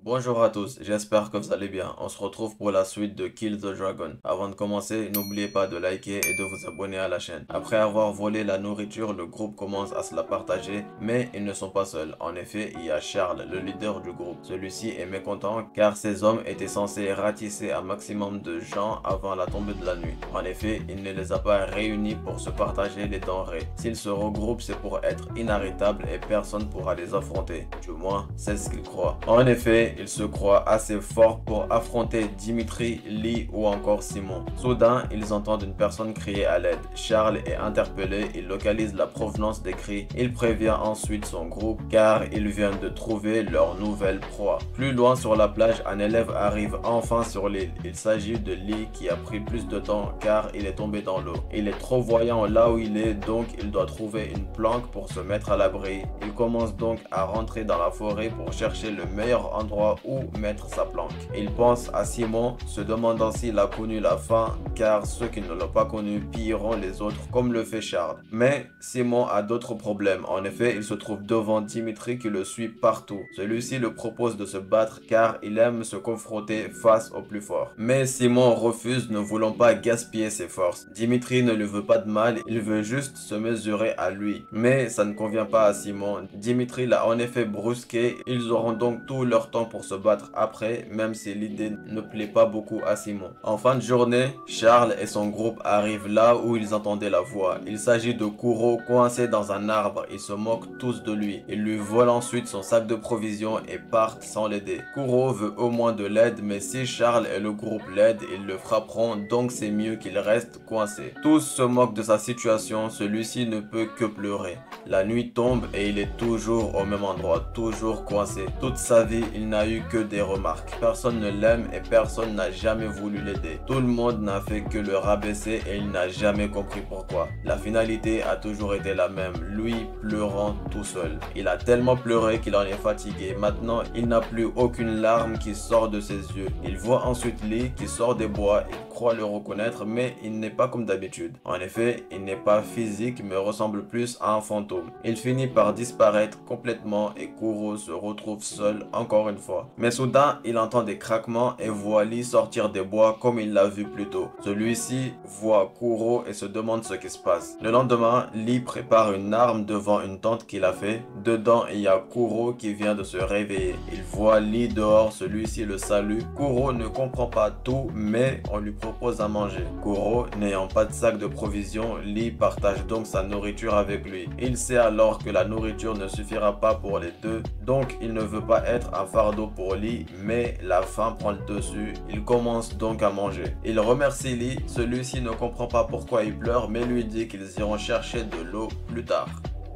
Bonjour à tous, j'espère que vous allez bien. On se retrouve pour la suite de Kill the Dragon. Avant de commencer, n'oubliez pas de liker et de vous abonner à la chaîne. Après avoir volé la nourriture, le groupe commence à se la partager, mais ils ne sont pas seuls. En effet, il y a Charles, le leader du groupe. Celui-ci est mécontent car ces hommes étaient censés ratisser un maximum de gens avant la tombée de la nuit. En effet, il ne les a pas réunis pour se partager les denrées. S'ils se regroupent, c'est pour être inarrêtables et personne pourra les affronter. Du moins, c'est ce qu'ils croient. En effet, il se croit assez fort pour affronter Dimitri, Lee ou encore Simon. Soudain, ils entendent une personne crier à l'aide. Charles est interpellé, il localise la provenance des cris. Il prévient ensuite son groupe car ils viennent de trouver leur nouvelle proie. Plus loin sur la plage, un élève arrive enfin sur l'île. Il s'agit de Lee qui a pris plus de temps car il est tombé dans l'eau. Il est trop voyant là où il est, donc il doit trouver une planque pour se mettre à l'abri. Il commence donc à rentrer dans la forêt pour chercher le meilleur endroit où mettre sa planque. Il pense à Simon, se demandant s'il a connu la fin, car ceux qui ne l'ont pas connu pilleront les autres comme le fait Charles. Mais Simon a d'autres problèmes. En effet, il se trouve devant Dimitri qui le suit partout. Celui-ci le propose de se battre car il aime se confronter face au plus fort. Mais Simon refuse, ne voulant pas gaspiller ses forces. Dimitri ne lui veut pas de mal, il veut juste se mesurer à lui. Mais ça ne convient pas à Simon. Dimitri l'a en effet brusqué, ils auront donc tout leur temps pour se battre après, même si l'idée ne plaît pas beaucoup à Simon. En fin de journée, Charles et son groupe arrivent là où ils entendaient la voix. Il s'agit de Kuro coincé dans un arbre. Ils se moquent tous de lui. Ils lui volent ensuite son sac de provisions et partent sans l'aider. Kuro veut au moins de l'aide, mais si Charles et le groupe l'aident, ils le frapperont, donc c'est mieux qu'il reste coincé. Tous se moquent de sa situation, celui-ci ne peut que pleurer. La nuit tombe et il est toujours au même endroit, toujours coincé. Toute sa vie, il n'a eu que des remarques. Personne ne l'aime et personne n'a jamais voulu l'aider. Tout le monde n'a fait que le rabaisser et il n'a jamais compris pourquoi. La finalité a toujours été la même, lui pleurant tout seul. Il a tellement pleuré qu'il en est fatigué. Maintenant, il n'a plus aucune larme qui sort de ses yeux. Il voit ensuite Lee qui sort des bois. Il croit le reconnaître, mais il n'est pas comme d'habitude. En effet, il n'est pas physique mais ressemble plus à un fantôme. Il finit par disparaître complètement et Kuro se retrouve seul encore une fois. Mais soudain, il entend des craquements et voit Lee sortir des bois comme il l'a vu plus tôt. Celui-ci voit Kuro et se demande ce qui se passe. Le lendemain, Lee prépare une arme devant une tente qu'il a fait. Dedans, il y a Kuro qui vient de se réveiller. Il voit Lee dehors, celui-ci le salue. Kuro ne comprend pas tout, mais on lui propose à manger. Kuro, n'ayant pas de sac de provisions, Lee partage donc sa nourriture avec lui. Il sait alors que la nourriture ne suffira pas pour les deux, donc il ne veut pas être un fardeau pour Lee, mais la faim prend le dessus. Il commence donc à manger. Il remercie Lee, celui-ci ne comprend pas pourquoi il pleure, mais lui dit qu'ils iront chercher de l'eau plus tard.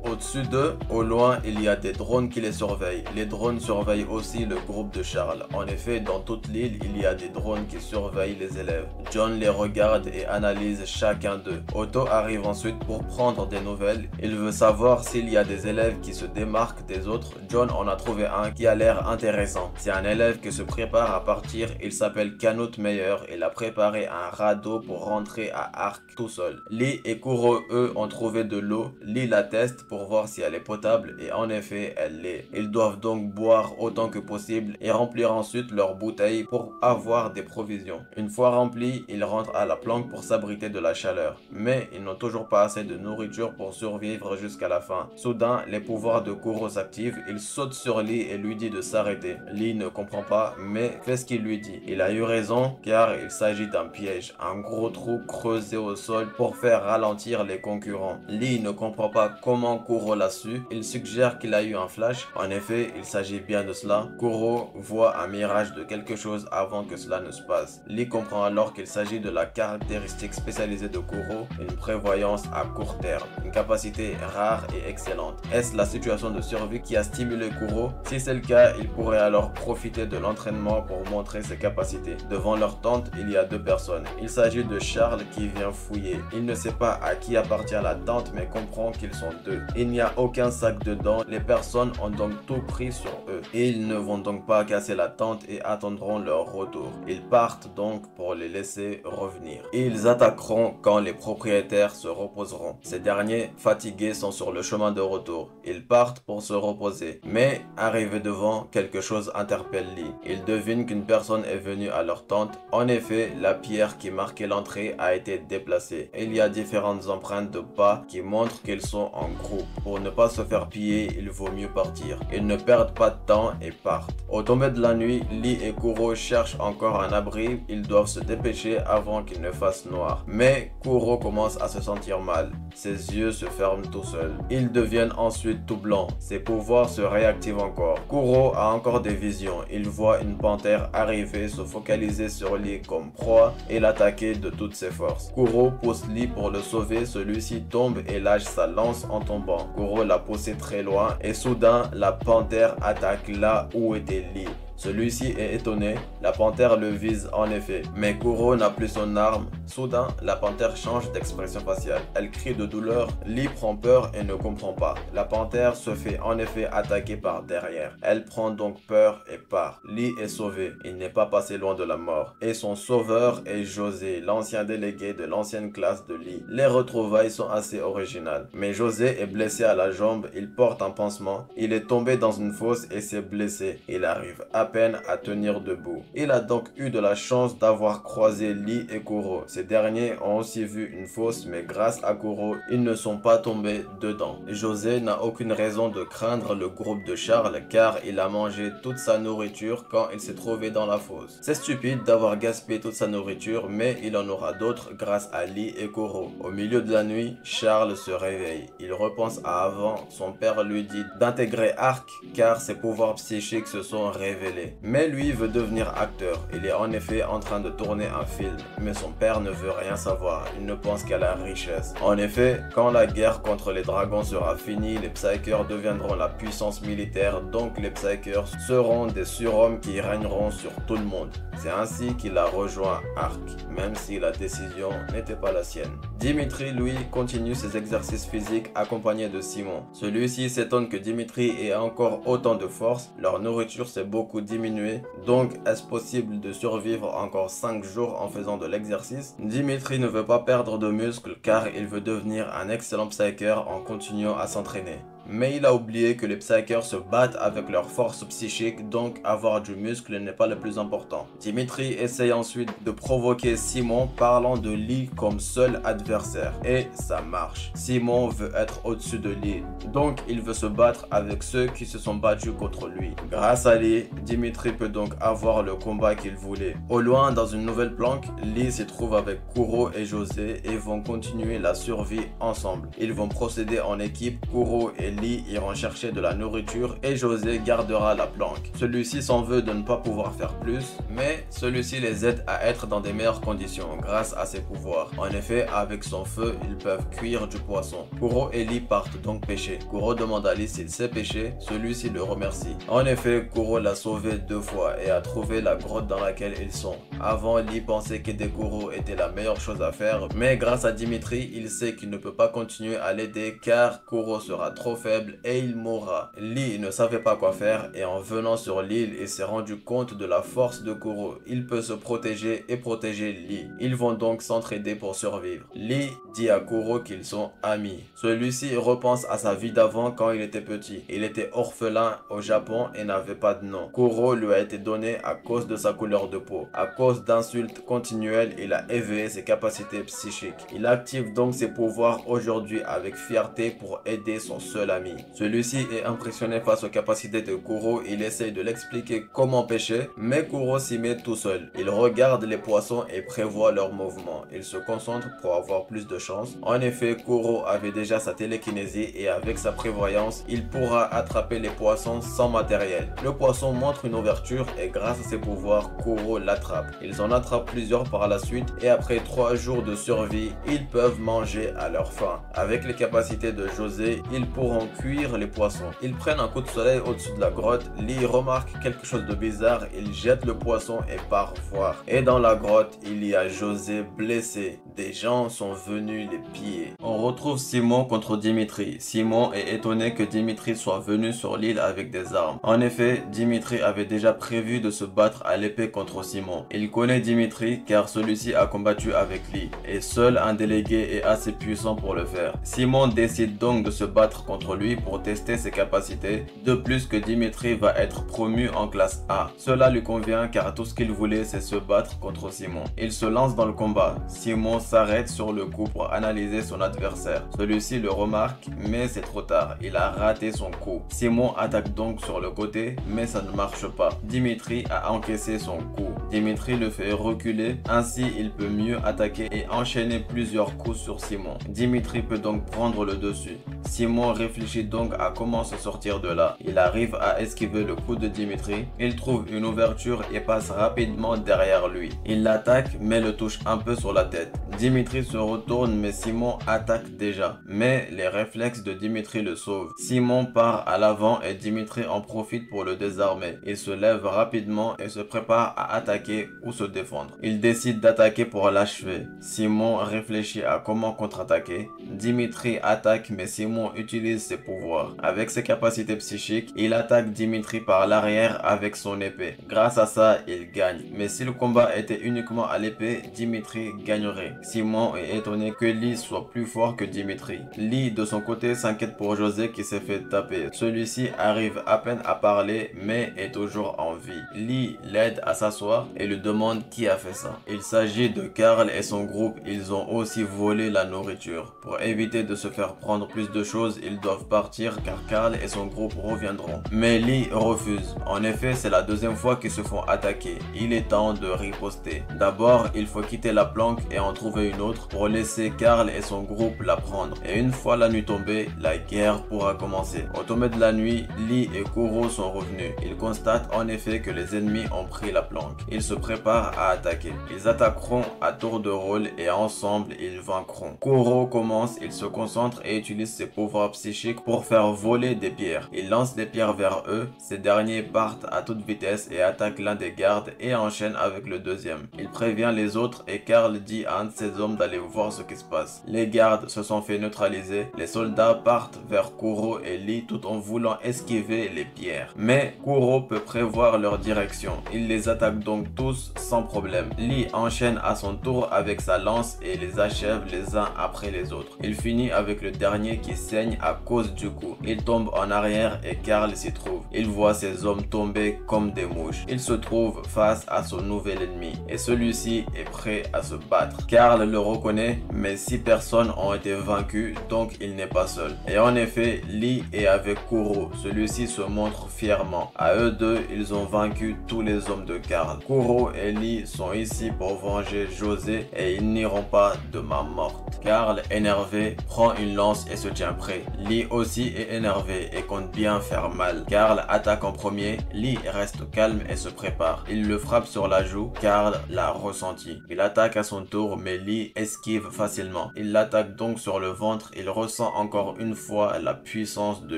Au-dessus d'eux, au loin, il y a des drones qui les surveillent. Les drones surveillent aussi le groupe de Charles. En effet, dans toute l'île, il y a des drones qui surveillent les élèves. John les regarde et analyse chacun d'eux. Otto arrive ensuite pour prendre des nouvelles. Il veut savoir s'il y a des élèves qui se démarquent des autres. John en a trouvé un qui a l'air intéressant. C'est un élève qui se prépare à partir. Il s'appelle Canute Meyer. Il a préparé un radeau pour rentrer à Arc tout seul. Lee et Kuro, eux, ont trouvé de l'eau. Lee la teste pour voir si elle est potable et en effet elle l'est. Ils doivent donc boire autant que possible et remplir ensuite leurs bouteilles pour avoir des provisions. Une fois remplis, ils rentrent à la planque pour s'abriter de la chaleur. Mais ils n'ont toujours pas assez de nourriture pour survivre jusqu'à la fin. Soudain, les pouvoirs de Kuro s'activent. Il saute sur Lee et lui dit de s'arrêter. Lee ne comprend pas mais fait ce qu'il lui dit. Il a eu raison car il s'agit d'un piège. Un gros trou creusé au sol pour faire ralentir les concurrents. Lee ne comprend pas comment Kuro l'a su. Il suggère qu'il a eu un flash. En effet, il s'agit bien de cela. Kuro voit un mirage de quelque chose avant que cela ne se passe. Lee comprend alors qu'il s'agit de la caractéristique spécialisée de Kuro, une prévoyance à court terme, une capacité rare et excellente. Est-ce la situation de survie qui a stimulé Kuro? Si c'est le cas, il pourrait alors profiter de l'entraînement pour montrer ses capacités. Devant leur tente, il y a deux personnes. Il s'agit de Charles qui vient fouiller. Il ne sait pas à qui appartient la tente mais comprend qu'ils sont deux. Il n'y a aucun sac dedans, les personnes ont donc tout pris sur eux. Ils ne vont donc pas casser la tente et attendront leur retour. Ils partent donc pour les laisser revenir. Ils attaqueront quand les propriétaires se reposeront. Ces derniers, fatigués, sont sur le chemin de retour. Ils partent pour se reposer. Mais, arrivés devant, quelque chose interpelle Lee. Ils devinent qu'une personne est venue à leur tente. En effet, la pierre qui marquait l'entrée a été déplacée. Il y a différentes empreintes de pas qui montrent qu'ils sont en groupe. Pour ne pas se faire piller, il vaut mieux partir. Ils ne perdent pas de temps et partent. Au tomber de la nuit, Lee et Kuro cherchent encore un abri. Ils doivent se dépêcher avant qu'il ne fasse noir. Mais Kuro commence à se sentir mal. Ses yeux se ferment tout seuls. Ils deviennent ensuite tout blancs. Ses pouvoirs se réactivent encore. Kuro a encore des visions. Il voit une panthère arriver, se focaliser sur Lee comme proie et l'attaquer de toutes ses forces. Kuro pousse Lee pour le sauver. Celui-ci tombe et lâche sa lance en tombant. Kuro l'a poussé très loin et soudain la panthère attaque là où était Lee. Celui-ci est étonné, la panthère le vise en effet, mais Kuro n'a plus son arme. Soudain, la panthère change d'expression faciale. Elle crie de douleur, Lee prend peur et ne comprend pas. La panthère se fait en effet attaquer par derrière. Elle prend donc peur et part. Lee est sauvé, il n'est pas passé loin de la mort. Et son sauveur est José, l'ancien délégué de l'ancienne classe de Lee. Les retrouvailles sont assez originales. Mais José est blessé à la jambe, il porte un pansement. Il est tombé dans une fosse et s'est blessé. Il arrive à peine à tenir debout. Il a donc eu de la chance d'avoir croisé Lee et Kuro. Ces derniers ont aussi vu une fosse, mais grâce à Kuro, ils ne sont pas tombés dedans. José n'a aucune raison de craindre le groupe de Charles car il a mangé toute sa nourriture quand il s'est trouvé dans la fosse. C'est stupide d'avoir gaspillé toute sa nourriture, mais il en aura d'autres grâce à Lee et Kuro. Au milieu de la nuit, Charles se réveille. Il repense à avant. Son père lui dit d'intégrer Arc car ses pouvoirs psychiques se sont révélés. Mais lui veut devenir acteur. Il est en effet en train de tourner un film. Mais son père ne veut rien savoir. Il ne pense qu'à la richesse. En effet, quand la guerre contre les dragons sera finie, les Psykers deviendront la puissance militaire. Donc les Psykers seront des surhommes qui régneront sur tout le monde. C'est ainsi qu'il a rejoint Arc, même si la décision n'était pas la sienne. Dimitri, lui, continue ses exercices physiques accompagné de Simon. Celui-ci s'étonne que Dimitri ait encore autant de force. Leur nourriture s'est beaucoup diminuée. Donc, est-ce possible de survivre encore 5 jours en faisant de l'exercice? Dimitri ne veut pas perdre de muscles car il veut devenir un excellent Psyker en continuant à s'entraîner. Mais il a oublié que les Psykers se battent avec leur force psychique, donc avoir du muscle n'est pas le plus important. Dimitri essaye ensuite de provoquer Simon parlant de Lee comme seul adversaire. Et ça marche. Simon veut être au-dessus de Lee, donc il veut se battre avec ceux qui se sont battus contre lui. Grâce à Lee, Dimitri peut donc avoir le combat qu'il voulait. Au loin, dans une nouvelle planque, Lee se trouve avec Kuro et José et vont continuer la survie ensemble. Ils vont procéder en équipe. Kuro et Lee iront chercher de la nourriture et José gardera la planque. Celui-ci s'en veut de ne pas pouvoir faire plus, mais celui-ci les aide à être dans des meilleures conditions grâce à ses pouvoirs. En effet, avec son feu, ils peuvent cuire du poisson. Kuro et Lee partent donc pêcher. Kuro demande à Lee s'il sait pêcher, celui-ci le remercie. En effet, Kuro l'a sauvé 2 fois et a trouvé la grotte dans laquelle ils sont. Avant, Lee pensait qu'aider Kuro était la meilleure chose à faire, mais grâce à Dimitri, il sait qu'il ne peut pas continuer à l'aider car Kuro sera trop faible et il mourra. Lee ne savait pas quoi faire et en venant sur l'île, il s'est rendu compte de la force de Kuro. Il peut se protéger et protéger Lee. Ils vont donc s'entraider pour survivre. Lee dit à Kuro qu'ils sont amis. Celui-ci repense à sa vie d'avant quand il était petit. Il était orphelin au Japon et n'avait pas de nom. Kuro lui a été donné à cause de sa couleur de peau. À cause d'insultes continuelles, il a éveillé ses capacités psychiques. Il active donc ses pouvoirs aujourd'hui avec fierté pour aider son seul ami. Celui-ci est impressionné face aux capacités de Kuro. Il essaye de l'expliquer comment pêcher, mais Kuro s'y met tout seul. Il regarde les poissons et prévoit leurs mouvements. Il se concentre pour avoir plus de chance. En effet, Kuro avait déjà sa télékinésie et avec sa prévoyance, il pourra attraper les poissons sans matériel. Le poisson montre une ouverture et grâce à ses pouvoirs, Kuro l'attrape. Ils en attrapent plusieurs par la suite et après 3 jours de survie, ils peuvent manger à leur faim. Avec les capacités de José, ils pourront cuire les poissons. Ils prennent un coup de soleil au-dessus de la grotte. Lee remarque quelque chose de bizarre. Il jette le poisson et part voir. Et dans la grotte, il y a José blessé. Des gens sont venus les piller. On retrouve Simon contre Dimitri. Simon est étonné que Dimitri soit venu sur l'île avec des armes. En effet, Dimitri avait déjà prévu de se battre à l'épée contre Simon. Il connaît Dimitri car celui-ci a combattu avec Lee et seul un délégué est assez puissant pour le faire. Simon décide donc de se battre contre lui pour tester ses capacités, de plus que Dimitri va être promu en classe A. Cela lui convient car tout ce qu'il voulait c'est se battre contre Simon. Il se lance dans le combat. Simon s'arrête sur le coup pour analyser son adversaire. Celui-ci le remarque mais c'est trop tard, il a raté son coup. Simon attaque donc sur le côté mais ça ne marche pas. Dimitri a encaissé son coup. Dimitri le fait reculer, ainsi il peut mieux attaquer et enchaîner plusieurs coups sur Simon. Dimitri peut donc prendre le dessus. Simon réfléchit donc à comment se sortir de là. Il arrive à esquiver le coup de Dimitri. Il trouve une ouverture et passe rapidement derrière lui. Il l'attaque mais le touche un peu sur la tête. Dimitri se retourne mais Simon attaque déjà. Mais les réflexes de Dimitri le sauvent. Simon part à l'avant et Dimitri en profite pour le désarmer. Il se lève rapidement et se prépare à attaquer ou se défendre. Il décide d'attaquer pour l'achever. Simon réfléchit à comment contre-attaquer. Dimitri attaque mais Simon utilise ses pouvoirs. Avec ses capacités psychiques, il attaque Dimitri par l'arrière avec son épée. Grâce à ça, il gagne. Mais si le combat était uniquement à l'épée, Dimitri gagnerait. Simon est étonné que Lee soit plus fort que Dimitri. Lee de son côté s'inquiète pour José qui s'est fait taper. Celui-ci arrive à peine à parler mais est toujours en vie. Lee l'aide à s'asseoir et lui demande qui a fait ça. Il s'agit de Carl et son groupe. Ils ont aussi volé la nourriture. Pour éviter de se faire prendre plus de choses, ils doivent partir car Carl et son groupe reviendront. Mais Lee refuse. En effet, c'est la deuxième fois qu'ils se font attaquer. Il est temps de riposter. D'abord, il faut quitter la planque et en trouver une autre pour laisser Carl et son groupe la prendre. Et une fois la nuit tombée, la guerre pourra commencer. Au tomber de la nuit, Lee et Kuro sont revenus. Ils constatent en effet que les ennemis ont pris la planque. Ils se préparent à attaquer. Ils attaqueront à tour de rôle et ensemble ils vaincront. Kuro commence, il se concentre et utilise ses pouvoirs psychiques pour faire voler des pierres. Il lance des pierres vers eux. Ces derniers partent à toute vitesse et attaquent l'un des gardes et enchaînent avec le deuxième. Il prévient les autres et Carl dit à un de ses hommes d'aller voir ce qui se passe. Les gardes se sont fait neutraliser. Les soldats partent vers Kuro et Lee tout en voulant esquiver les pierres. Mais Kuro peut prévoir leur direction. Il les attaque donc tous sans problème. Lee enchaîne à son tour avec sa lance et les achève les uns après les autres. Il finit avec le dernier qui saigne à cause du coup. Il tombe en arrière et Carl s'y trouve. Il voit ses hommes tomber comme des mouches. Il se trouve face à son nouvel ennemi et celui-ci est prêt à se battre. Carl le reconnaît mais 6 personnes ont été vaincues donc il n'est pas seul. Et en effet, Lee est avec Kuro. Celui-ci se montre fièrement. À eux deux, ils ont vaincu tous les hommes de Carl. Kuro et Lee sont ici pour venger José et ils n'iront pas de main morte. Carl, énervé, prend une lance et se tient prêt. Lee aussi est énervé et compte bien faire mal. Carl attaque en premier. Lee reste calme et se prépare. Il le frappe sur la joue. Carl l'a ressenti. Il attaque à son tour mais Lee esquive facilement. Il l'attaque donc sur le ventre. Il ressent encore une fois la puissance de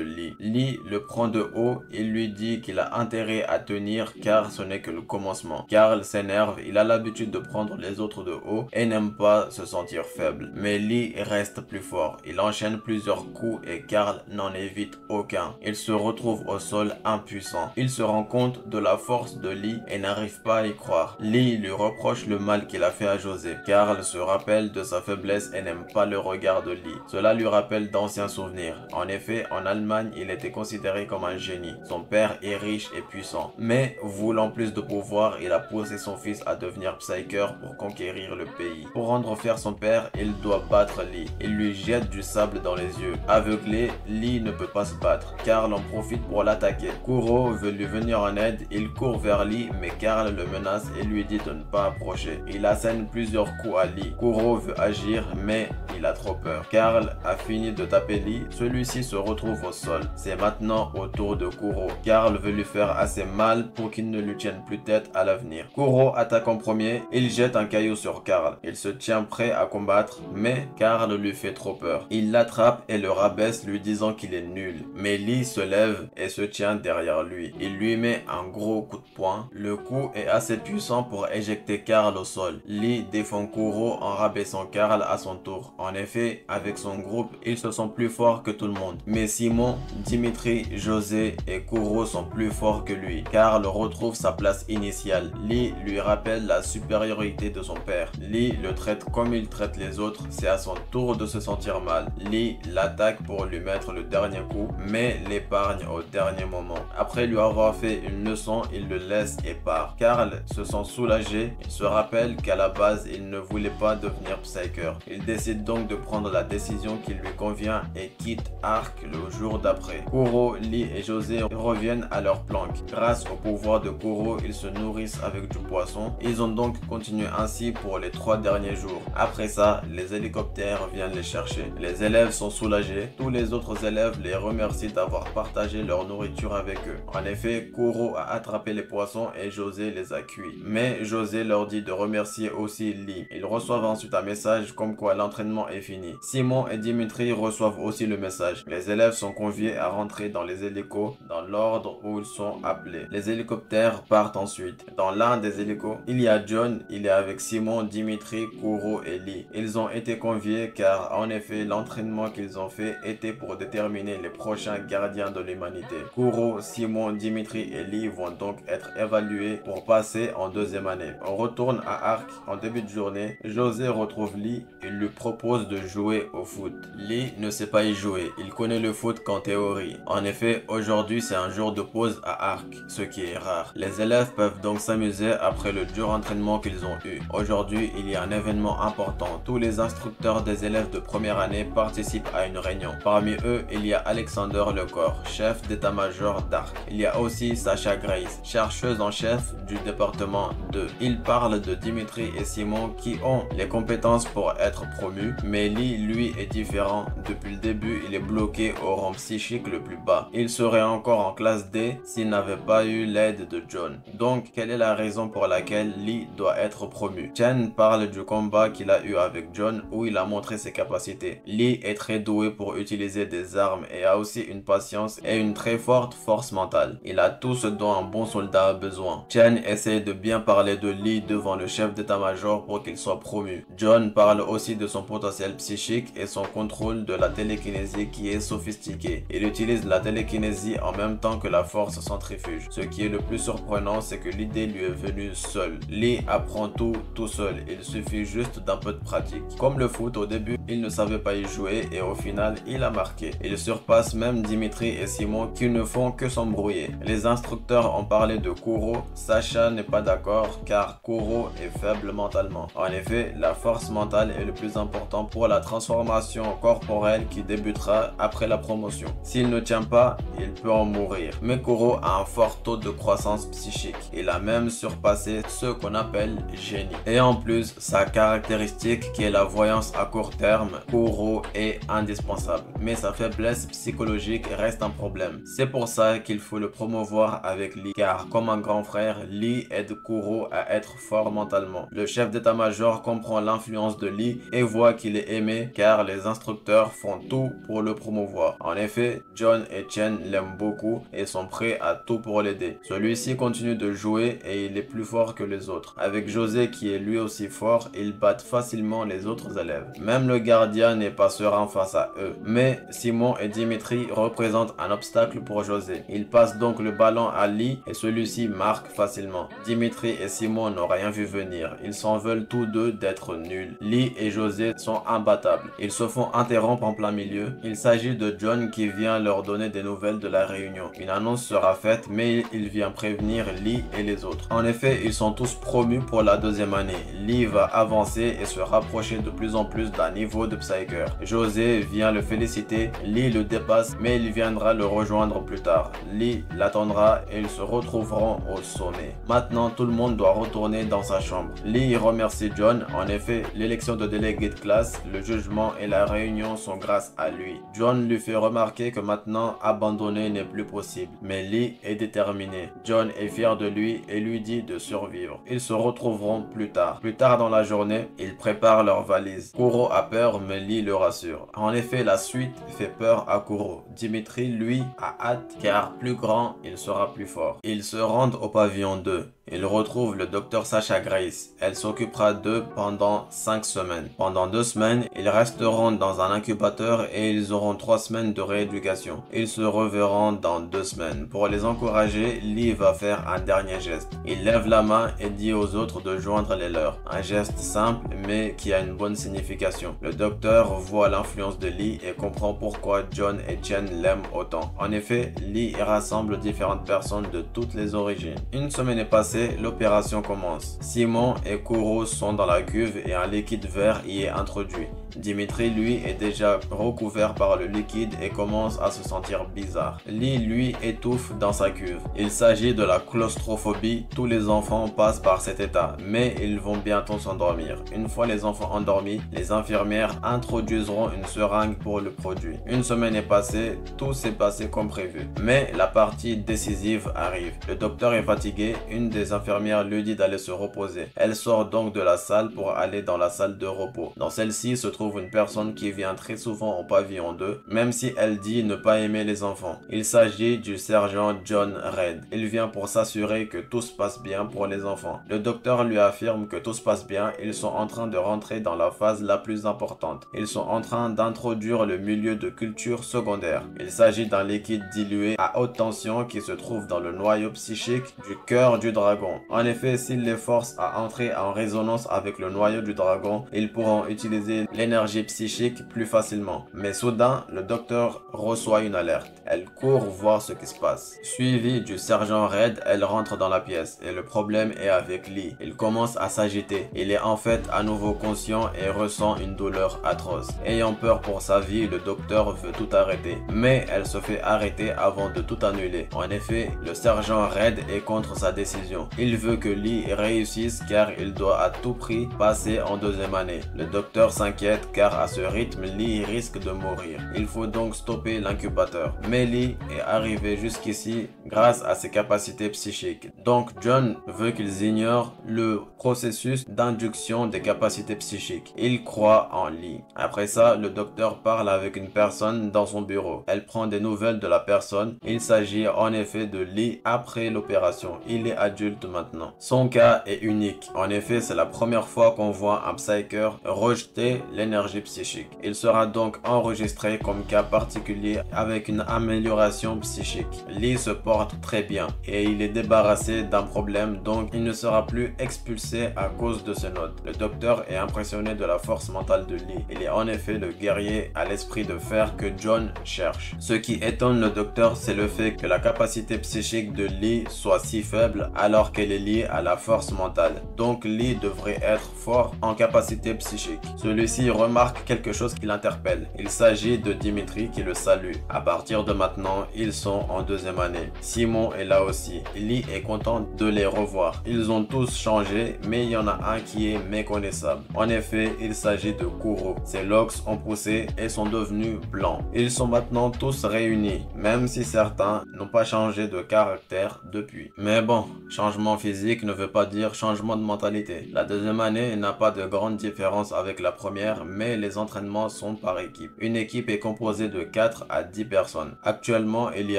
Lee. Lee le prend de haut. Il lui dit qu'il a intérêt à tenir car ce n'est que le commencement. Carl s'énerve. Il a l'habitude de prendre les autres de haut et n'aime pas se sentir faible. Mais Lee reste plus fort. Il enchaîne plusieurs coups et Carl n'en évite aucun. Il se retrouve au sol impuissant. Il se rend compte de la force de Lee et n'arrive pas à y croire. Lee lui reproche le mal qu'il a fait à José. Carl se rappelle de sa faiblesse et n'aime pas le regard de Lee. Cela lui rappelle d'anciens souvenirs. En effet, en Allemagne, il était considéré comme un génie. Son père est riche et puissant. Mais, voulant plus de pouvoir, il a poussé son fils à devenir Psyker pour conquérir le pays. Pour rendre fier son père, il doit battre Lee. Il lui jette du sable dans les yeux. Aveuglé, Lee ne peut pas se battre. Carl en profite pour l'attaquer. Kuro veut lui venir en aide. Il court vers Lee, mais Carl le menace et lui dit de ne pas approcher. Il assène plusieurs coups à Lee. Kuro veut agir, mais il a trop peur. Carl a fini de taper Lee. Celui-ci se retrouve au sol. C'est maintenant au tour de Kuro. Carl veut lui faire assez mal mal pour qu'il ne lui tienne plus tête à l'avenir. Kuro attaque en premier, il jette un caillou sur Karl. Il se tient prêt à combattre, mais Karl lui fait trop peur. Il l'attrape et le rabaisse lui disant qu'il est nul. Mais Lee se lève et se tient derrière lui. Il lui met un gros coup de poing. Le coup est assez puissant pour éjecter Karl au sol. Lee défend Kuro en rabaissant Karl à son tour. En effet, avec son groupe, ils se sont plus forts que tout le monde. Mais Simon, Dimitri, José et Kuro sont plus forts que lui. Karl retrouve sa place initiale. Lee lui rappelle la supériorité de son père. Lee le traite comme il traite les autres. C'est à son tour de se sentir mal. Lee l'attaque pour lui mettre le dernier coup, mais l'épargne au dernier moment. Après lui avoir fait une leçon, il le laisse et part. Karl se sent soulagé. Il se rappelle qu'à la base, il ne voulait pas devenir Psyker. Il décide donc de prendre la décision qui lui convient et quitte Ark le jour d'après. Kuro, Lee et José reviennent à leur planque. Grâce au pouvoir de Kuro, ils se nourrissent avec du poisson. Ils ont donc continué ainsi pour les 3 derniers jours. Après ça, les hélicoptères viennent les chercher. Les élèves sont soulagés. Tous les autres élèves les remercient d'avoir partagé leur nourriture avec eux. En effet, Kuro a attrapé les poissons et José les a cuits. Mais José leur dit de remercier aussi Lee. Ils reçoivent ensuite un message comme quoi l'entraînement est fini. Simon et Dimitri reçoivent aussi le message. Les élèves sont conviés à rentrer dans les hélicos dans l'ordre où ils sont appelés. Les hélicoptères partent ensuite. Dans l'un des hélicos, il y a John. Il est avec Simon, Dimitri, Kuro et Lee. Ils ont été conviés car en effet l'entraînement qu'ils ont fait était pour déterminer les prochains gardiens de l'humanité. Kuro, Simon, Dimitri et Lee vont donc être évalués pour passer en 2e année. On retourne à Ark en début de journée. José retrouve Lee et lui propose de jouer au foot. Lee ne sait pas y jouer. Il connaît le foot qu'en théorie. En effet, aujourd'hui c'est un jour de pause à Ark, ce qui est rare. Les élèves peuvent donc s'amuser après le dur entraînement qu'ils ont eu. Aujourd'hui, il y a un événement important. Tous les instructeurs des élèves de première année participent à une réunion. Parmi eux, il y a Alexander Lecor, chef d'état-major d'Ark. Il y a aussi Sasha Grace, chercheuse en chef du département 2. Il parle de Dimitri et Simon qui ont les compétences pour être promus, mais Lee, lui, est différent. Depuis le début, il est bloqué au rang psychique le plus bas. Il serait encore en classe D s'il n'avait pas eu l'aide de John. Donc, quelle est la raison pour laquelle Lee doit être promu? Chen parle du combat qu'il a eu avec John où il a montré ses capacités. Lee est très doué pour utiliser des armes et a aussi une patience et une très forte force mentale. Il a tout ce dont un bon soldat a besoin. Chen essaie de bien parler de Lee devant le chef d'état-major pour qu'il soit promu. John parle aussi de son potentiel psychique et son contrôle de la télékinésie qui est sophistiqué. Il utilise la télékinésie en même temps que la force centrifuge. Ce qui est le plus surprenant, c'est que l'idée lui est venue seule. Lee apprend tout seul. Il suffit juste d'un peu de pratique. Comme le foot, au début, il ne savait pas y jouer et au final, il a marqué. Il surpasse même Dimitri et Simon qui ne font que s'embrouiller. Les instructeurs ont parlé de Kuro. Sasha n'est pas d'accord car Kuro est faible mentalement. En effet, la force mentale est le plus important pour la transformation corporelle qui débutera après la promotion. S'il ne tient pas, il peut en mourir. Mais Kuro a un fort taux de croissance psychique. Il a même surpassé ce qu'on appelle génie. Et en plus, sa caractéristique qui est la voyance à court terme, Kuro est indispensable. Mais sa faiblesse psychologique reste un problème. C'est pour ça qu'il faut le promouvoir avec Lee. Car comme un grand frère, Lee aide Kuro à être fort mentalement. Le chef d'état-major comprend l'influence de Lee et voit qu'il est aimé car les instructeurs font tout pour le promouvoir. En effet, John et Chen l'aiment beaucoup et sont prêts à tout pour l'aider. Celui-ci continue de jouer et il est plus fort que les autres. Avec José qui est lui aussi fort, ils battent facilement les autres élèves. Même le gardien n'est pas serein face à eux. Mais Simon et Dimitri représentent un obstacle pour José. Il passe donc le ballon à Lee et celui-ci marque facilement. Dimitri et Simon n'ont rien vu venir. Ils s'en veulent tous deux d'être nuls. Lee et José sont imbattables. Ils se font interrompre en plein milieu. Il s'agit de John qui vient leur donner des nouvelles de la réunion. Une annonce sera faite mais il vient prévenir Lee et les autres. En effet, ils sont tous promus pour la 2e année. Lee va avancer et se rapprocher de plus en plus d'un niveau de Psyker. José vient le féliciter. Lee le dépasse mais il viendra le rejoindre plus tard. Lee l'attendra et ils se retrouveront au sommet. Maintenant, tout le monde doit retourner dans sa chambre. Lee remercie John. En effet, l'élection de délégué de classe, le jugement et la réunion sont grâce à lui. John lui fait remarquer que maintenant abandonner n'est plus possible. Mais Lee est déterminé. déterminé. John est fier de lui et lui dit de survivre. Ils se retrouveront plus tard. Plus tard dans la journée, ils préparent leurs valises. Kuro a peur mais Lee le rassure. En effet, la suite fait peur à Kuro. Dimitri, lui, a hâte car plus grand, il sera plus fort. Ils se rendent au pavillon 2. Ils retrouvent le docteur Sasha Grace. Elle s'occupera d'eux pendant 5 semaines. Pendant 2 semaines, ils resteront dans un incubateur et ils auront 3 semaines de rééducation. Ils se reverront dans 2 semaines. Pour les encourager, Lee va faire un dernier geste. Il lève la main et dit aux autres de joindre les leurs. Un geste simple mais qui a une bonne signification. Le docteur voit l'influence de Lee et comprend pourquoi John et Chen l'aiment autant. En effet, Lee rassemble différentes personnes de toutes les origines. Une semaine est passée. L'opération commence. Simon et Kuro sont dans la cuve et un liquide vert y est introduit. Dimitri, lui, est déjà recouvert par le liquide et commence à se sentir bizarre. Lee, lui, étouffe dans sa cuve. Il s'agit de la claustrophobie. Tous les enfants passent par cet état, mais ils vont bientôt s'endormir. Une fois les enfants endormis, les infirmières introduiront une seringue pour le produit. Une semaine est passée, tout s'est passé comme prévu. Mais la partie décisive arrive. Le docteur est fatigué, une des infirmières lui dit d'aller se reposer. Elle sort donc de la salle pour aller dans la salle de repos. Dans celle-ci se trouve une personne qui vient très souvent au pavillon 2, même si elle dit ne pas aimer les enfants. Il s'agit du sergent John Red. Il vient pour s'assurer que tout se passe bien pour les enfants. Le docteur lui affirme que tout se passe bien, ils sont en train de rentrer dans la phase la plus importante. Ils sont en train d'introduire le milieu de culture secondaire. Il s'agit d'un liquide dilué à haute tension qui se trouve dans le noyau psychique du cœur du dragon. En effet, s'il les force à entrer en résonance avec le noyau du dragon, ils pourront utiliser l'énergie psychique plus facilement. Mais soudain, le docteur reçoit une alerte. Elle court voir ce qui se passe. Suivie du sergent Red, elle rentre dans la pièce et le problème est avec Lee. Il commence à s'agiter. Il est en fait à nouveau conscient et ressent une douleur atroce. Ayant peur pour sa vie, le docteur veut tout arrêter. Mais elle se fait arrêter avant de tout annuler. En effet, le sergent Red est contre sa décision. Il veut que Lee réussisse car il doit à tout prix passer en 2e année. Le docteur s'inquiète car à ce rythme, Lee risque de mourir. Il faut donc stopper l'incubateur. Mais Lee est arrivé jusqu'ici grâce à ses capacités psychiques. Donc John veut qu'ils ignorent le processus d'induction des capacités psychiques. Il croit en Lee. Après ça, le docteur parle avec une personne dans son bureau. Elle prend des nouvelles de la personne. Il s'agit en effet de Lee après l'opération. Il est adulte maintenant. Son cas est unique. En effet, c'est la première fois qu'on voit un psyker rejeter l'énergie psychique. Il sera donc enregistré comme cas particulier avec une amélioration psychique. Lee se porte très bien et il est débarrassé d'un problème, donc il ne sera plus expulsé à cause de ce notes. Le docteur est impressionné de la force mentale de Lee. Il est en effet le guerrier à l'esprit de fer que John cherche. Ce qui étonne le docteur, c'est le fait que la capacité psychique de Lee soit si faible alors qu'elle est liée à la force mentale. Donc Lee devrait être fort en capacité psychique. Celui-ci remarque quelque chose qui l'interpelle. Il s'agit de Dimitri qui le salue. À partir de maintenant, ils sont en 2e année. Simon est là aussi. Lee est content de les revoir. Ils ont tous changé, mais il y en a un qui est méconnaissable. En effet, il s'agit de Kuro. Ses locks ont poussé et sont devenus blancs. Ils sont maintenant tous réunis, même si certains n'ont pas changé de caractère depuis. Mais bon, changement physique ne veut pas dire changement de mentalité. La 2e année n'a pas de grande différence avec la première, mais les entraînements sont par équipe. Une équipe est composée de 4 à 10 personnes. Actuellement, il y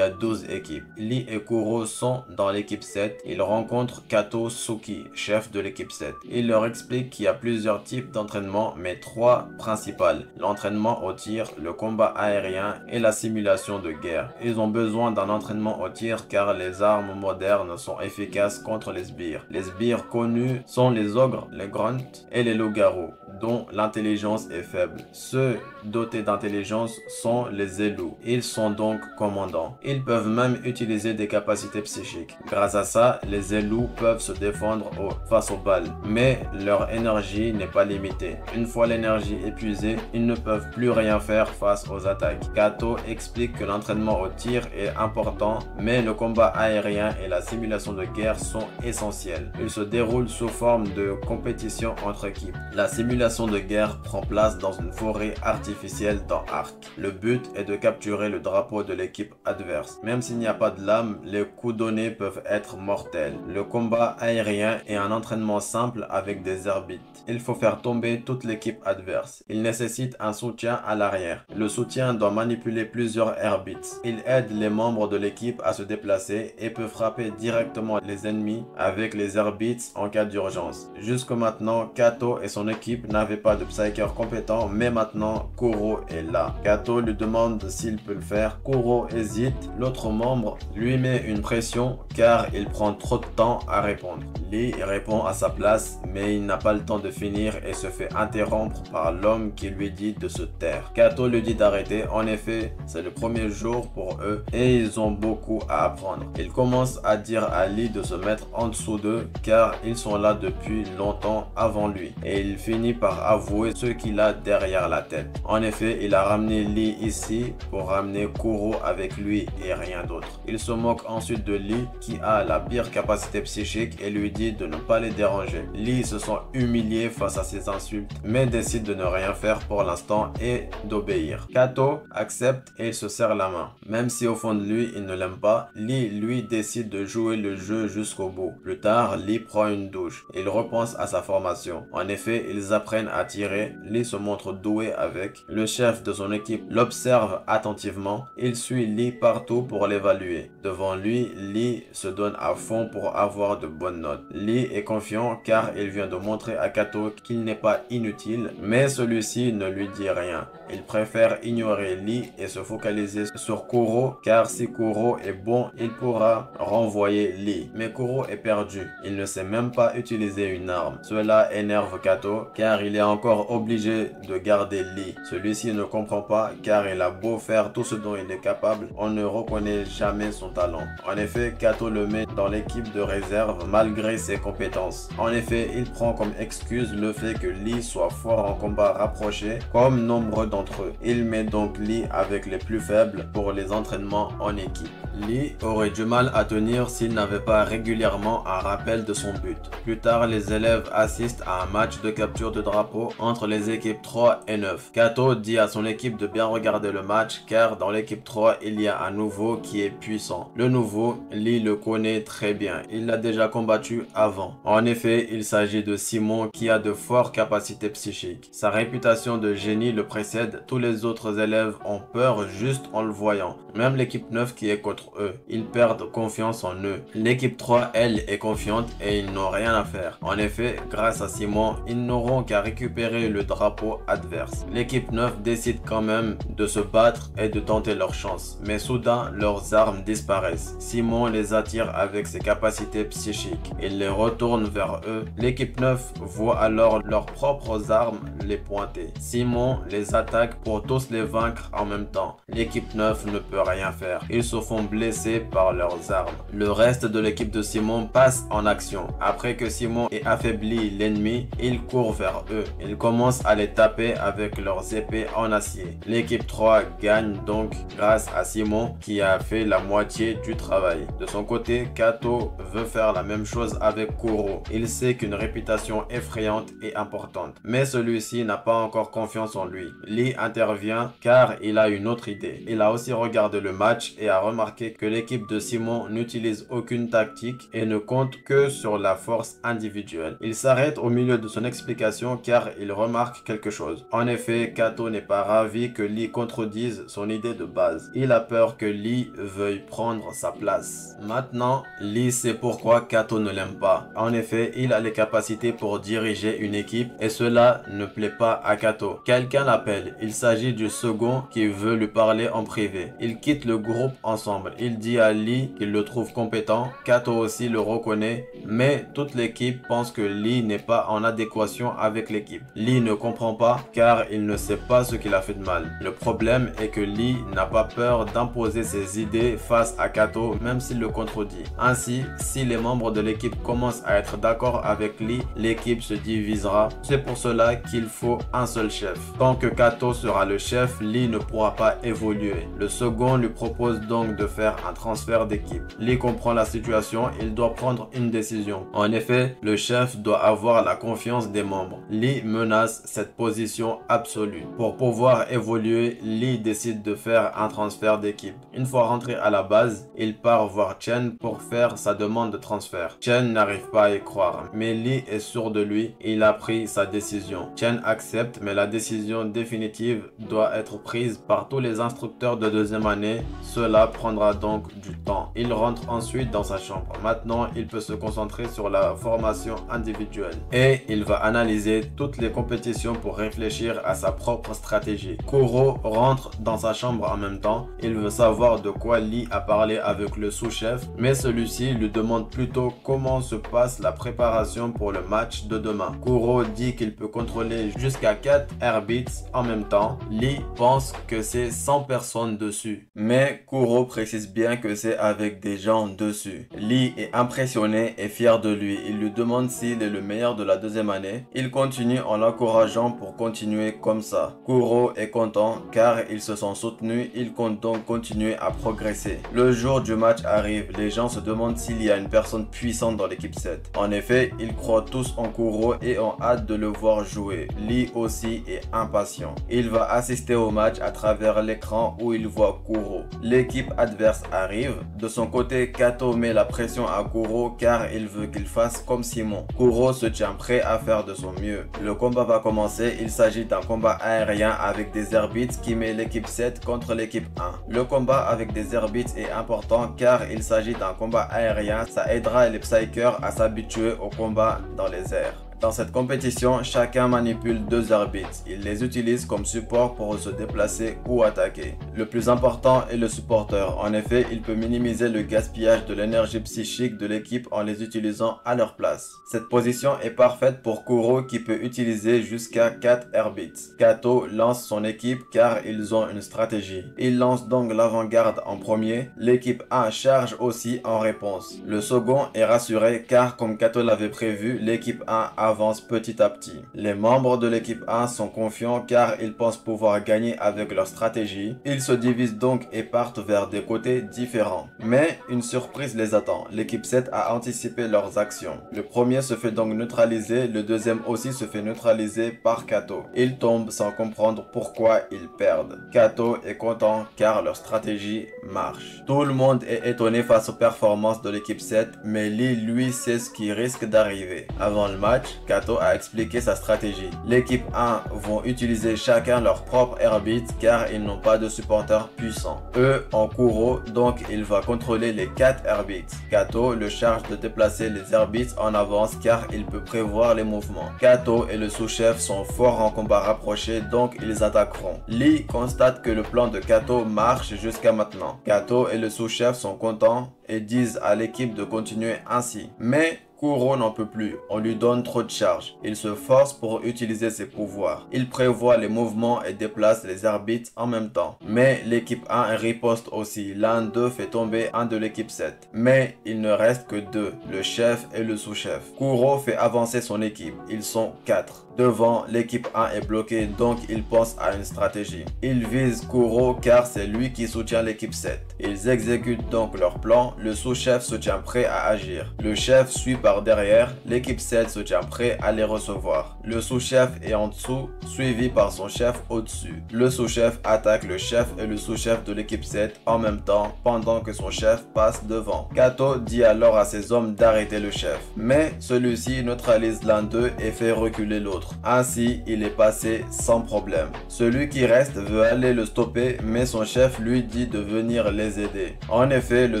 a 12 équipes. Lee et Kuro sont dans l'équipe 7. Ils rencontrent Kato Suki, chef de l'équipe 7. Il leur explique qu'il y a plusieurs types d'entraînement, mais 3 principales. L'entraînement au tir, le combat aérien et la simulation de guerre. Ils ont besoin d'un entraînement au tir car les armes modernes sont efficaces contre les sbires. Les sbires connus sont les ogres, les grunts et les loups-garous, dont l'intelligence est faible. Ceux dotés d'intelligence sont les élus. Ils sont donc commandants. Ils peuvent même utiliser des capacités psychiques. Grâce à ça, les élus peuvent se défendre face aux balles. Mais leur énergie n'est pas limitée. Une fois l'énergie épuisée, ils ne peuvent plus rien faire face aux attaques. Kato explique que l'entraînement au tir est important, mais le combat aérien et la simulation de guerre sont essentiels. Ils se déroulent sous forme de compétition entre équipes. La simulation simulation de guerre prend place dans une forêt artificielle dans Ark. Le but est de capturer le drapeau de l'équipe adverse. Même s'il n'y a pas de lame, les coups donnés peuvent être mortels. Le combat aérien est un entraînement simple avec des arbitres. Il faut faire tomber toute l'équipe adverse. Il nécessite un soutien à l'arrière. Le soutien doit manipuler plusieurs airbeats. Il aide les membres de l'équipe à se déplacer et peut frapper directement les ennemis avec les airbeats en cas d'urgence. Jusque maintenant, Kato et son équipe n'avaient pas de psyker compétent, mais maintenant Kuro est là. Kato lui demande s'il peut le faire. Kuro hésite. L'autre membre lui met une pression car il prend trop de temps à répondre. Lee répond à sa place, mais il n'a pas le temps de finir et se fait interrompre par l'homme qui lui dit de se taire. Kato lui dit d'arrêter. En effet, c'est le premier jour pour eux et ils ont beaucoup à apprendre. Il commence à dire à Lee de se mettre en dessous d'eux car ils sont là depuis longtemps avant lui et il finit par avouer ce qu'il a derrière la tête. En effet, il a ramené Lee ici pour ramener Kuro avec lui et rien d'autre. Il se moque ensuite de Lee qui a la pire capacité psychique et lui dit de ne pas les déranger. Lee se sent humilié face à ces insultes mais décide de ne rien faire pour l'instant et d'obéir. Kato accepte et il se serre la main. Même si au fond de lui il ne l'aime pas, Lee lui décide de jouer le jeu jusqu'au bout. Plus tard, Lee prend une douche. Il repense à sa formation. En effet, ils apprennent à tirer. Lee se montre doué avec. Le chef de son équipe l'observe attentivement. Il suit Lee partout pour l'évaluer. Devant lui, Lee se donne à fond pour avoir de bonnes notes. Lee est confiant car il vient de montrer à Kato qu'il n'est pas inutile, mais celui-ci ne lui dit rien. Il préfère ignorer Lee et se focaliser sur Kuro car si Kuro est bon, il pourra renvoyer Lee. Mais Kuro est perdu. Il ne sait même pas utiliser une arme. Cela énerve Kato car il est encore obligé de garder Lee. Celui-ci ne comprend pas car il a beau faire tout ce dont il est capable, on ne reconnaît jamais son talent. En effet, Kato le met dans l'équipe de réserve malgré ses compétences. En effet, il prend comme excuse le fait que Lee soit fort en combat rapproché comme nombreux d'entre eux. Il met donc Lee avec les plus faibles pour les entraînements en équipe. Lee aurait du mal à tenir s'il n'avait pas régulièrement un rappel de son but. Plus tard, les élèves assistent à un match de capture de drapeau entre les équipes 3 et 9. Kato dit à son équipe de bien regarder le match car dans l'équipe 3, il y a un nouveau qui est puissant. Le nouveau, Lee le connaît très bien. Il l'a déjà combattu avant. En effet, il s'agit de Simon qui a de fortes capacités psychiques. Sa réputation de génie le précède. Tous les autres élèves ont peur juste en le voyant. Même l'équipe 9 qui est contre eux. Ils perdent confiance en eux. L'équipe 3, elle, est confiante et ils n'ont rien à faire. En effet, grâce à Simon, ils n'auront qu'à récupérer le drapeau adverse. L'équipe 9 décide quand même de se battre et de tenter leur chance. Mais soudain, leurs armes disparaissent. Simon les attire avec ses capacités psychiques. Il les retourne vers eux. L'équipe 9 voit alors leurs propres armes les pointer. Simon les attaque pour tous les vaincre en même temps. L'équipe 9 ne peut rien faire. Ils se font blesser par leurs armes. Le reste de l'équipe de Simon passe en action. Après que Simon ait affaibli l'ennemi, il court vers eux. Ils commencent à les taper avec leurs épées en acier. L'équipe 3 gagne donc grâce à Simon qui a fait la moitié du travail. De son côté, Kato veut faire la même chose avec Kuro. Il sait qu'une réputation effrayante est importante, mais celui-ci n'a pas encore confiance en lui. Lee intervient car il a une autre idée. Il a aussi regardé le match et a remarqué que l'équipe de Simon n'utilise aucune tactique et ne compte que sur la force individuelle. Il s'arrête au milieu de son explication car il remarque quelque chose. En effet, Kato n'est pas ravi que Lee contredise son idée de base. Il a peur que Lee veuille prendre sa place. Maintenant, Lee sait pourquoi Kato ne l'aime pas. En effet, il a les capacités pour diriger une équipe et cela ne plaît pas à Kato. Quelqu'un l'appelle. Il s'agit du second qui veut lui parler en privé. Ils quittent le groupe ensemble. Il dit à Lee qu'il le trouve compétent. Kato aussi le reconnaît, mais toute l'équipe pense que Lee n'est pas en adéquation avec l'équipe. Lee ne comprend pas car il ne sait pas ce qu'il a fait de mal. Le problème est que Lee n'a pas peur d'imposer ses idées face à Kato même s'il le contredit. Ainsi, si les membres de l'équipe commencent à être d'accord avec Lee, l'équipe se divisera. C'est pour cela qu'il faut un seul chef. Tant que Kato sera le chef, Lee ne pourra pas évoluer. Le second lui propose donc de faire faire un transfert d'équipe. Lee comprend la situation, il doit prendre une décision. En effet, le chef doit avoir la confiance des membres. Lee menace cette position absolue. Pour pouvoir évoluer, Lee décide de faire un transfert d'équipe. Une fois rentré à la base, il part voir Chen pour faire sa demande de transfert. Chen n'arrive pas à y croire, mais Lee est sûr de lui et il a pris sa décision. Chen accepte, mais la décision définitive doit être prise par tous les instructeurs de deuxième année. Cela prendra donc du temps. Il rentre ensuite dans sa chambre. Maintenant, il peut se concentrer sur la formation individuelle et il va analyser toutes les compétitions pour réfléchir à sa propre stratégie. Kuro rentre dans sa chambre en même temps. Il veut savoir de quoi Lee a parlé avec le sous-chef, mais celui-ci lui demande plutôt comment se passe la préparation pour le match de demain. Kuro dit qu'il peut contrôler jusqu'à 4 airbeats en même temps. Lee pense que c'est 100 personnes dessus, mais Kuro précise bien que c'est avec des gens dessus. Lee est impressionné et fier de lui. Il lui demande s'il est le meilleur de la deuxième année. Il continue en l'encourageant pour continuer comme ça. Kuro est content car ils se sont soutenus. Il compte donc continuer à progresser. Le jour du match arrive. Les gens se demandent s'il y a une personne puissante dans l'équipe 7. En effet, ils croient tous en Kuro et ont hâte de le voir jouer. Lee aussi est impatient. Il va assister au match à travers l'écran où il voit Kuro. L'équipe adverse arrive. De son côté, Kato met la pression à Kuro car il veut qu'il fasse comme Simon. Kuro se tient prêt à faire de son mieux. Le combat va commencer. Il s'agit d'un combat aérien avec des airbeats qui met l'équipe 7 contre l'équipe 1. Le combat avec des airbeats est important car il s'agit d'un combat aérien. Ça aidera les Psykers à s'habituer au combat dans les airs. Dans cette compétition, chacun manipule 2 airbeats. Il les utilise comme support pour se déplacer ou attaquer. Le plus important est le supporter. En effet, il peut minimiser le gaspillage de l'énergie psychique de l'équipe en les utilisant à leur place. Cette position est parfaite pour Kuro qui peut utiliser jusqu'à 4 airbeats. Kato lance son équipe car ils ont une stratégie. Il lance donc l'avant-garde en premier. L'équipe 1 charge aussi en réponse. Le second est rassuré car comme Kato l'avait prévu, l'équipe 1 avance petit à petit. Les membres de l'équipe 1 sont confiants car ils pensent pouvoir gagner avec leur stratégie. Ils se divisent donc et partent vers des côtés différents. Mais une surprise les attend. L'équipe 7 a anticipé leurs actions. Le premier se fait donc neutraliser, le deuxième aussi se fait neutraliser par Kato. Ils tombent sans comprendre pourquoi ils perdent. Kato est content car leur stratégie marche. Tout le monde est étonné face aux performances de l'équipe 7, mais Lee lui sait ce qui risque d'arriver. Avant le match, Kato a expliqué sa stratégie. L'équipe 1 vont utiliser chacun leur propre airbeat car ils n'ont pas de supporters puissants. Eux en Kuro, donc il va contrôler les 4 airbeats. Kato le charge de déplacer les airbeats en avance car il peut prévoir les mouvements. Kato et le sous-chef sont forts en combat rapproché, donc ils attaqueront. Lee constate que le plan de Kato marche jusqu'à maintenant. Kato et le sous-chef sont contents et disent à l'équipe de continuer ainsi. Mais Kuro n'en peut plus, on lui donne trop de charge. Il se force pour utiliser ses pouvoirs. Il prévoit les mouvements et déplace les arbitres en même temps. Mais l'équipe 1 riposte aussi. L'un d'eux fait tomber un de l'équipe 7. Mais il ne reste que 2, le chef et le sous-chef. Kuro fait avancer son équipe. Ils sont 4. Devant, l'équipe 1 est bloquée, donc il pense à une stratégie. Ils visent Kuro car c'est lui qui soutient l'équipe 7. Ils exécutent donc leur plan. Le sous-chef se tient prêt à agir. Le chef suit par derrière. L'équipe 7 se tient prêt à les recevoir. Le sous-chef est en dessous, suivi par son chef au-dessus. Le sous-chef attaque le chef et le sous-chef de l'équipe 7 en même temps, pendant que son chef passe devant. Kato dit alors à ses hommes d'arrêter le chef. Mais celui-ci neutralise l'un d'eux et fait reculer l'autre. Ainsi, il est passé sans problème. Celui qui reste veut aller le stopper, mais son chef lui dit de venir les aider. En effet, le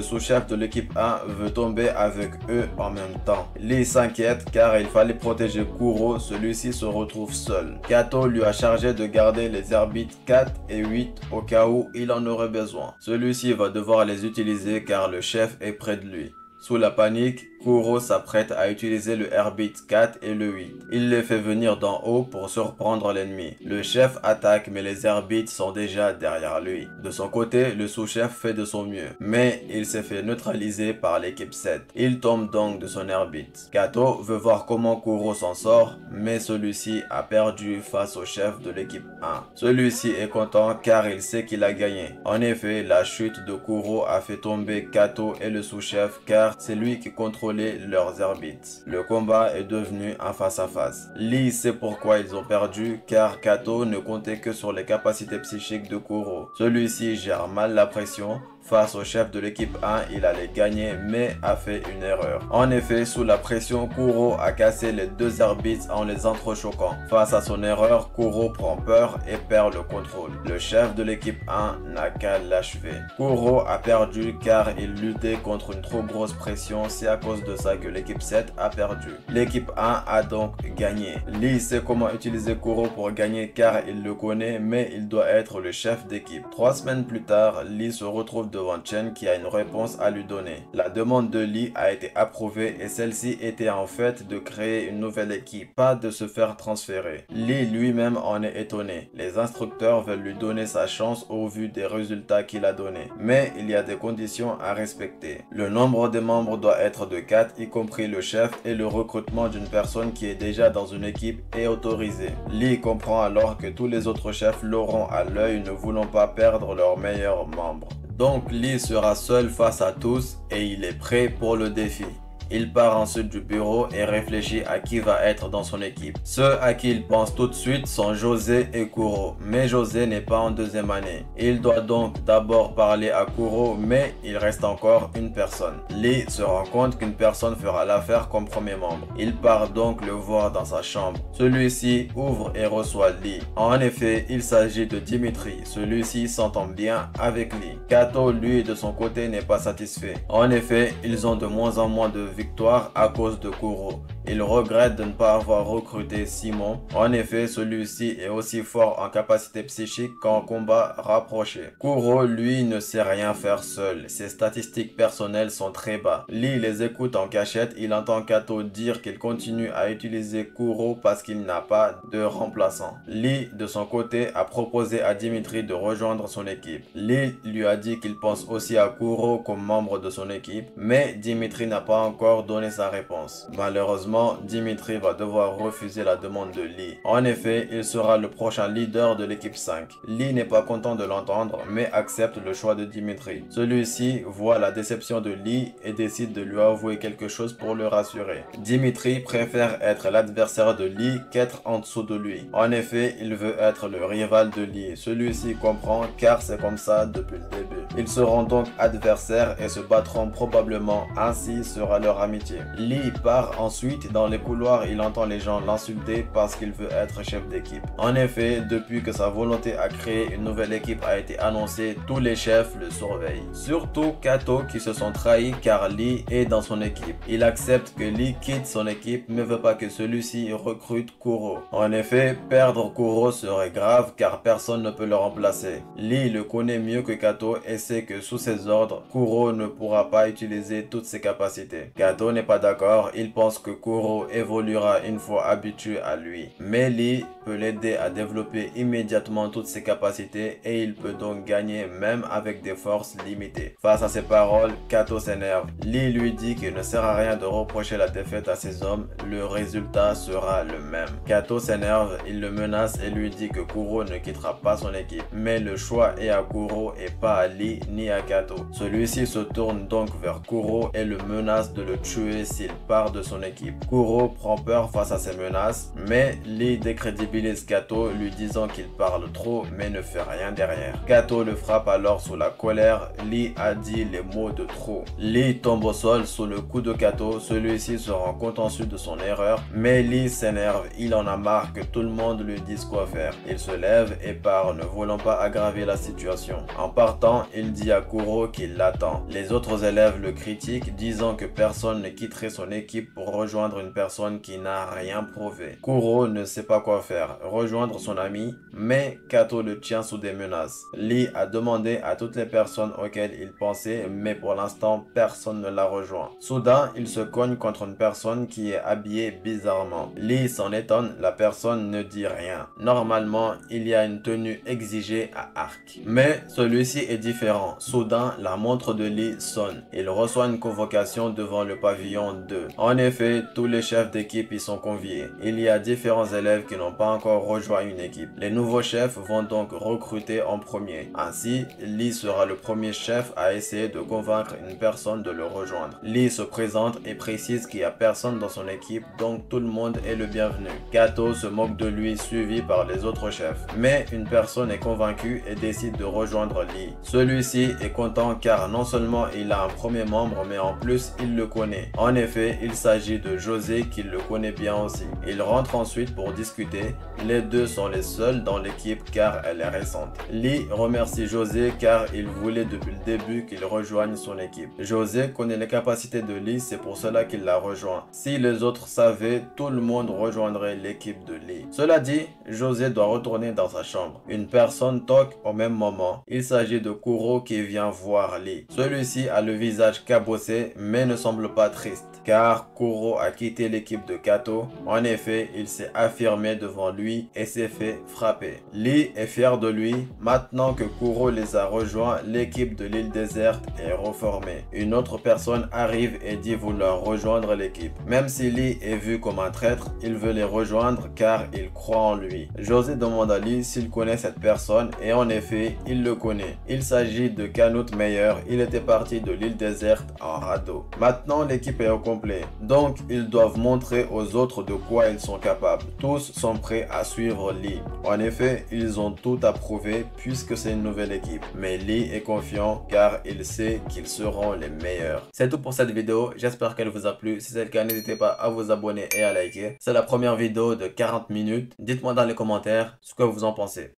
sous-chef de l'équipe 1 veut tomber avec eux en même temps. Lee s'inquiète car il fallait protéger Kuro, celui-ci se retrouve seul. Kato lui a chargé de garder les arbitres 4 et 8 au cas où il en aurait besoin. Celui-ci va devoir les utiliser car le chef est près de lui. Sous la panique, Kuro s'apprête à utiliser le Airbeat 4 et le 8. Il les fait venir d'en haut pour surprendre l'ennemi. Le chef attaque mais les Airbeats sont déjà derrière lui. De son côté, le sous-chef fait de son mieux, mais il s'est fait neutraliser par l'équipe 7. Il tombe donc de son Airbeat. Kato veut voir comment Kuro s'en sort, mais celui-ci a perdu face au chef de l'équipe 1. Celui-ci est content car il sait qu'il a gagné. En effet, la chute de Kuro a fait tomber Kato et le sous-chef car c'est lui qui contrôlait leurs Airbeats. Le combat est devenu un face-à-face. Lee sait pourquoi ils ont perdu car Kato ne comptait que sur les capacités psychiques de Kuro. Celui-ci gère mal la pression. Face au chef de l'équipe 1, il allait gagner mais a fait une erreur. En effet, sous la pression, Kuro a cassé les deux Airbeats en les entrechoquant. Face à son erreur, Kuro prend peur et perd le contrôle. Le chef de l'équipe 1 n'a qu'à l'achever. Kuro a perdu car il luttait contre une trop grosse pression, c'est à cause de ça que l'équipe 7 a perdu. L'équipe 1 a donc gagné. Lee sait comment utiliser Kuro pour gagner car il le connaît mais il doit être le chef d'équipe. 3 semaines plus tard, Lee se retrouve devant Chen qui a une réponse à lui donner. La demande de Lee a été approuvée et celle-ci était en fait de créer une nouvelle équipe, pas de se faire transférer. Lee lui-même en est étonné. Les instructeurs veulent lui donner sa chance au vu des résultats qu'il a donnés. Mais il y a des conditions à respecter. Le nombre des membres doit être de 4, y compris le chef, et le recrutement d'une personne qui est déjà dans une équipe est autorisé. Lee comprend alors que tous les autres chefs l'auront à l'œil ne voulant pas perdre leurs meilleurs membres. Donc Lee sera seul face à tous et il est prêt pour le défi. Il part ensuite du bureau et réfléchit à qui va être dans son équipe. Ceux à qui il pense tout de suite sont José et Kuro, mais José n'est pas en deuxième année. Il doit donc d'abord parler à Kuro, mais il reste encore une personne. Lee se rend compte qu'une personne fera l'affaire comme premier membre. Il part donc le voir dans sa chambre. Celui-ci ouvre et reçoit Lee. En effet, il s'agit de Dimitri. Celui-ci s'entend bien avec Lee. Kato, lui, de son côté, n'est pas satisfait. En effet, ils ont de moins en moins de victoire à cause de Kuro. Il regrette de ne pas avoir recruté Simon. En effet, celui-ci est aussi fort en capacité psychique qu'en combat rapproché. Kuro, lui, ne sait rien faire seul. Ses statistiques personnelles sont très bas. Lee les écoute en cachette. Il entend Kato dire qu'il continue à utiliser Kuro parce qu'il n'a pas de remplaçant. Lee, de son côté, a proposé à Dimitri de rejoindre son équipe. Lee lui a dit qu'il pense aussi à Kuro comme membre de son équipe, mais Dimitri n'a pas encore donné sa réponse. Malheureusement, Dimitri va devoir refuser la demande de Lee. En effet, il sera le prochain leader de l'équipe 5. Lee n'est pas content de l'entendre, mais accepte le choix de Dimitri. Celui-ci voit la déception de Lee et décide de lui avouer quelque chose pour le rassurer. Dimitri préfère être l'adversaire de Lee qu'être en dessous de lui. En effet, il veut être le rival de Lee. Celui-ci comprend car c'est comme ça depuis le début. Ils seront donc adversaires et se battront probablement, ainsi sera leur amitié. Lee part ensuite dans les couloirs, il entend les gens l'insulter parce qu'il veut être chef d'équipe. En effet, depuis que sa volonté à créer une nouvelle équipe a été annoncée, tous les chefs le surveillent. Surtout Kato qui se sent trahi car Lee est dans son équipe. Il accepte que Lee quitte son équipe mais veut pas que celui-ci recrute Kuro. En effet, perdre Kuro serait grave car personne ne peut le remplacer. Lee le connaît mieux que Kato et sait que sous ses ordres, Kuro ne pourra pas utiliser toutes ses capacités. Kato n'est pas d'accord, il pense que Kuro évoluera une fois habitué à lui. Mais Lee peut l'aider à développer immédiatement toutes ses capacités et il peut donc gagner même avec des forces limitées. Face à ces paroles, Kato s'énerve. Lee lui dit qu'il ne sert à rien de reprocher la défaite à ses hommes, le résultat sera le même. Kato s'énerve, il le menace et lui dit que Kuro ne quittera pas son équipe. Mais le choix est à Kuro et pas à Lee ni à Kato. Celui-ci se tourne donc vers Kuro et le menace de le tuer s'il part de son équipe. Kuro prend peur face à ces menaces, mais Lee décrédibilise Kato lui disant qu'il parle trop mais ne fait rien derrière. Kato le frappe alors sous la colère, Lee a dit les mots de trop. Lee tombe au sol sous le coup de Kato, celui-ci se rend compte ensuite de son erreur, mais Lee s'énerve, il en a marre que tout le monde lui dise quoi faire. Il se lève et part, ne voulant pas aggraver la situation. En partant, il dit à Kuro qu'il l'attend. Les autres élèves le critiquent, disant que personne ne quitterait son équipe pour rejoindre rejoindre une personne qui n'a rien prouvé. Kuro ne sait pas quoi faire, rejoindre son ami, mais Kato le tient sous des menaces. Lee a demandé à toutes les personnes auxquelles il pensait, mais pour l'instant, personne ne l'a rejoint. Soudain, il se cogne contre une personne qui est habillée bizarrement. Lee s'en étonne, la personne ne dit rien. Normalement, il y a une tenue exigée à Arc. Mais celui-ci est différent. Soudain, la montre de Lee sonne. Il reçoit une convocation devant le pavillon 2. En effet, tous les chefs d'équipe y sont conviés. Il y a différents élèves qui n'ont pas encore rejoint une équipe. Les nouveaux chefs vont donc recruter en premier. Ainsi, Lee sera le premier chef à essayer de convaincre une personne de le rejoindre. Lee se présente et précise qu'il n'y a personne dans son équipe, donc tout le monde est le bienvenu. Kato se moque de lui, suivi par les autres chefs. Mais une personne est convaincue et décide de rejoindre Lee. Celui-ci est content car non seulement il a un premier membre, mais en plus il le connaît. En effet, il s'agit de José qui le connaît bien aussi. Il rentre ensuite pour discuter. Les deux sont les seuls dans l'équipe car elle est récente. Lee remercie José car il voulait depuis le début qu'il rejoigne son équipe. José connaît les capacités de Lee, c'est pour cela qu'il l'a rejoint. Si les autres savaient, tout le monde rejoindrait l'équipe de Lee. Cela dit, José doit retourner dans sa chambre. Une personne toque au même moment. Il s'agit de Kuro qui vient voir Lee. Celui-ci a le visage cabossé mais ne semble pas triste car Kuro a quitté l'équipe de Kato. En effet, il s'est affirmé devant lui et s'est fait frapper. Lee est fier de lui. Maintenant que Kuro les a rejoints, l'équipe de l'île déserte est reformée. Une autre personne arrive et dit vouloir rejoindre l'équipe. Même si Lee est vu comme un traître, il veut les rejoindre car il croit en lui. José demande à Lee s'il connaît cette personne et en effet, il le connaît. Il s'agit de Canute Meyer. Il était parti de l'île déserte en radeau. Maintenant, l'équipe est au complet. Donc, ils doivent montrer aux autres de quoi ils sont capables. Tous sont prêts à suivre Lee. En effet, ils ont tout à prouver puisque c'est une nouvelle équipe. Mais Lee est confiant car il sait qu'ils seront les meilleurs. C'est tout pour cette vidéo. J'espère qu'elle vous a plu. Si c'est le cas, n'hésitez pas à vous abonner et à liker. C'est la première vidéo de 40 minutes. Dites-moi dans les commentaires ce que vous en pensez.